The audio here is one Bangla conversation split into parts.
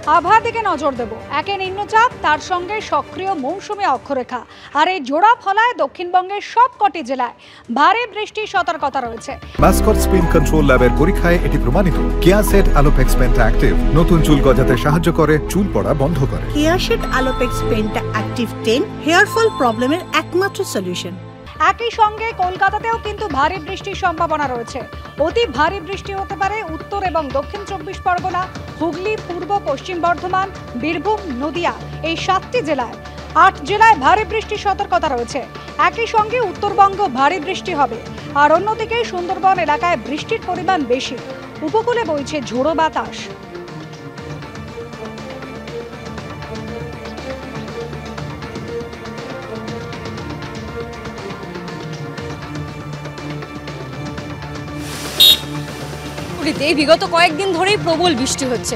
আবহাওয়ার দিকে নজর দেব। একে নিম্নচাপ, তার সঙ্গে সক্রিয় মৌসুমী অক্ষরেখা, আর এই জোড়া ফলায় দক্ষিণবঙ্গের সবকটি জেলায় ভারী বৃষ্টির সতর্কতা রয়েছে। মাস্কট স্পিন কন্ট্রোল ল্যাবের পরীক্ষায় এটি প্রমাণিত। কেয়াসেট আলোপেক্স পেন্টা অ্যাক্টিভ নতুন চুল গজাতে সাহায্য করে, চুল পড়া বন্ধ করে। কেয়াসেট Alopex penta active 10 hair fall প্রবলেমের একমাত্র সলিউশন। একই সঙ্গে কলকাতাতেও কিন্তু ভারী বৃষ্টির সম্ভাবনা রয়েছে। অতি ভারী বৃষ্টি হতে পারে উত্তর এবং দক্ষিণ 24 পরগনা, হুগলি, পূর্ব পশ্চিম বর্ধমান, বীরভূম, নদিয়া এই 7টি জেলায়। 8 জেলায় ভারী বৃষ্টির সতর্কতা রয়েছে। একই সঙ্গে উত্তরবঙ্গ ভারী বৃষ্টি হবে, আর অন্যদিকে সুন্দরবন এলাকায় বৃষ্টির পরিমাণ বেশি। উপকূলে বইছে ঝোড়ো বাতাস। বিগত কয়েকদিন ধরেই প্রবল বৃষ্টি হচ্ছে,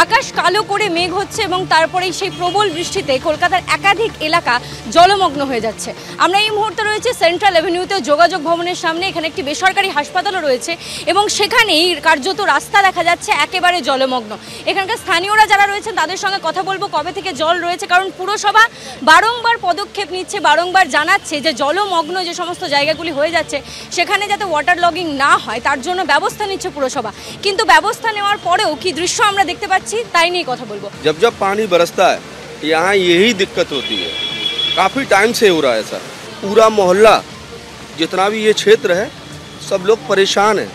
আকাশ কালো করে মেঘ হচ্ছে এবং তারপরেই সেই প্রবল বৃষ্টিতে কলকাতার একাধিক এলাকা জলমগ্ন হয়ে যাচ্ছে। আমরা এই মুহূর্তে রয়েছে সেন্ট্রাল অ্যাভিনিউতে যোগাযোগ ভবনের সামনে। এখানে একটি বেসরকারি হাসপাতালও রয়েছে এবং সেখানেই কার্যত রাস্তা দেখা যাচ্ছে একেবারে জলমগ্ন। এখানকার স্থানীয়রা যারা রয়েছেন তাদের সঙ্গে কথা বলবো কবে থেকে জল রয়েছে, কারণ পুরসভা বারংবার পদক্ষেপ নিচ্ছে, বারংবার জানাচ্ছে যে জলমগ্ন যে সমস্ত জায়গাগুলি হয়ে যাচ্ছে সেখানে যাতে ওয়াটার লগিং না হয় তার জন্য ব্যবস্থা নিচ্ছে পুরসভা। কিন্তু ব্যবস্থা নেওয়ার পরেও কি দৃশ্য আমরা দেখতে পাচ্ছি তাই নিয়ে কথা বলবো। जब जब पानी बरसता है यहाँ यही दिक्कत होती है। काफ़ी टाइम से हो रहा है सर। पूरा मोहल्ला जितना भी ये क्षेत्र है सब लोग परेशान हैं।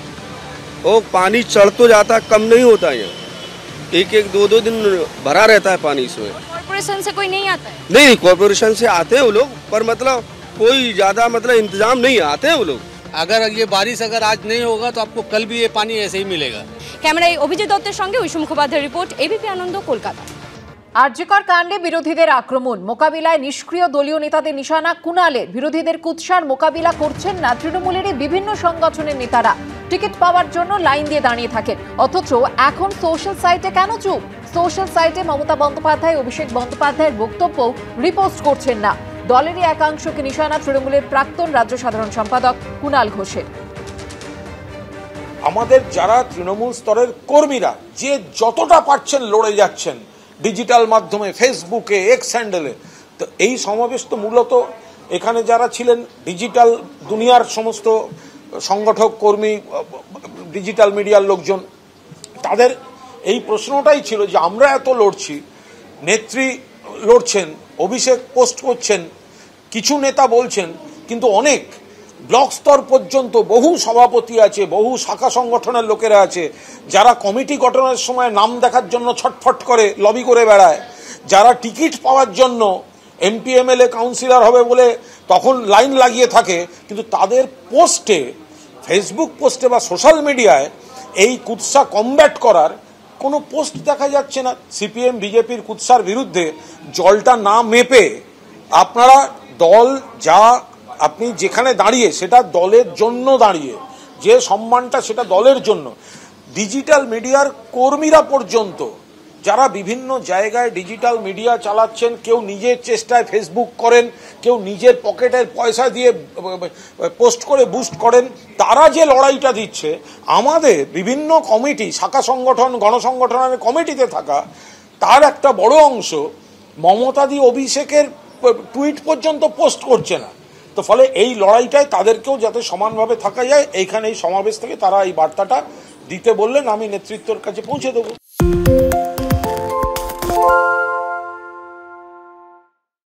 और पानी चढ़ तो जाता है, कम नहीं होता है। एक एक दो दो दिन भरा रहता है पानी इसमें। कॉर्पोरेशन से कोई नहीं आता है? नहीं, कॉर्पोरेशन से आते हैं वो लोग, पर मतलब कोई ज़्यादा मतलब इंतजाम नहीं, आते हैं वो लोग। अगर ये बारिश अगर आज नहीं होगा तो आपको कल भी ये पानी ऐसे ही मिलेगा। ক্যামেরায় অভিজিৎ দত্তের সঙ্গে ঐশী মুখোপাধ্যায়ের রিপোর্ট, এবিপি আনন্দ, কলকাতা। আরজিকর কাণ্ডে বিরোধীদের আক্রমণ, মোকাবিলায় নিষ্ক্রিয় দলীয় নেতাদের নিশানা কুণালের। বিরোধীদের কুৎসার মোকাবিলা করছেন না তৃণমূলেরই বিভিন্ন সংগঠনের নেতারা। টিকিট পাওয়ার জন্য লাইন দিয়ে দাঁড়িয়ে থাকেন, অথচ এখন সোশ্যাল সাইটে কেন চুপ? সোশ্যাল সাইটে মমতা বন্দ্যোপাধ্যায়, অভিষেক বন্দ্যোপাধ্যায়ের বক্তব্য রিপোস্ট করছেন না। দলেরই একাংশকে নিশানা তৃণমূলের প্রাক্তন রাজ্য সাধারণ সম্পাদক কুণাল ঘোষের। আমাদের যারা তৃণমূল স্তরের কর্মীরা যে যতটা পারছেন লড়ে যাচ্ছেন ডিজিটাল মাধ্যমে, ফেসবুকে, এক্স হ্যান্ডেলে, তো এই সমাবেশ তো মূলত এখানে যারা ছিলেন ডিজিটাল দুনিয়ার সমস্ত সংগঠক, কর্মী, ডিজিটাল মিডিয়ার লোকজন, তাদের এই প্রশ্নটাই ছিল যে আমরা এত লড়ছি, নেত্রী লড়ছেন, অভিষেক পোস্ট করছেন, কিছু নেতা বলছেন, কিন্তু অনেক ব্লক স্তর পর্যন্ত বহু সভাপতি আছে, বহু শাখা সংগঠনের লোকেরা আছে যারা কমিটি গঠনের সময় নাম দেখার জন্য ছটফট করে লবি করে বেড়ায়, যারা টিকিট পাওয়ার জন্য এমপি এমএলএ কাউন্সিলর হবে বলে তখন লাইন লাগিয়ে থাকে, কিন্তু তাদের পোস্টে, ফেসবুক পোস্টে বা সোশ্যাল মিডিয়ায় এই কুৎসা কমব্যাট করার কোনো পোস্ট দেখা যাচ্ছে না। সিপিএম বিজেপির কুৎসার বিরুদ্ধে জলটা না মেপে আপনারা দল যা, আপনি যেখানে দাঁড়িয়ে সেটা দলের জন্য দাঁড়িয়ে, যে সম্মানটা সেটা দলের জন্য। ডিজিটাল মিডিয়ার কর্মীরা পর্যন্ত যারা বিভিন্ন জায়গায় ডিজিটাল মিডিয়া চালাচ্ছেন, কেউ নিজের চেষ্টায় ফেসবুক করেন, কেউ নিজের পকেটের পয়সা দিয়ে পোস্ট করে বুস্ট করেন, তারা যে লড়াইটা দিচ্ছে, আমাদের বিভিন্ন কমিটি, শাখা সংগঠন, গণসংগঠনের কমিটিতে থাকা তার একটা বড় অংশ মমতাদি অভিষেকের টুইট পর্যন্ত পোস্ট করছে না। তো ফলে এই লড়াইটায় তাদেরকেও যাতে সমানভাবে থাকা যায়, এইখানে এই সমাবেশ থেকে তারা এই বার্তাটা দিতে বললেন, আমি নেতৃত্বের কাছে পৌঁছে দেবো।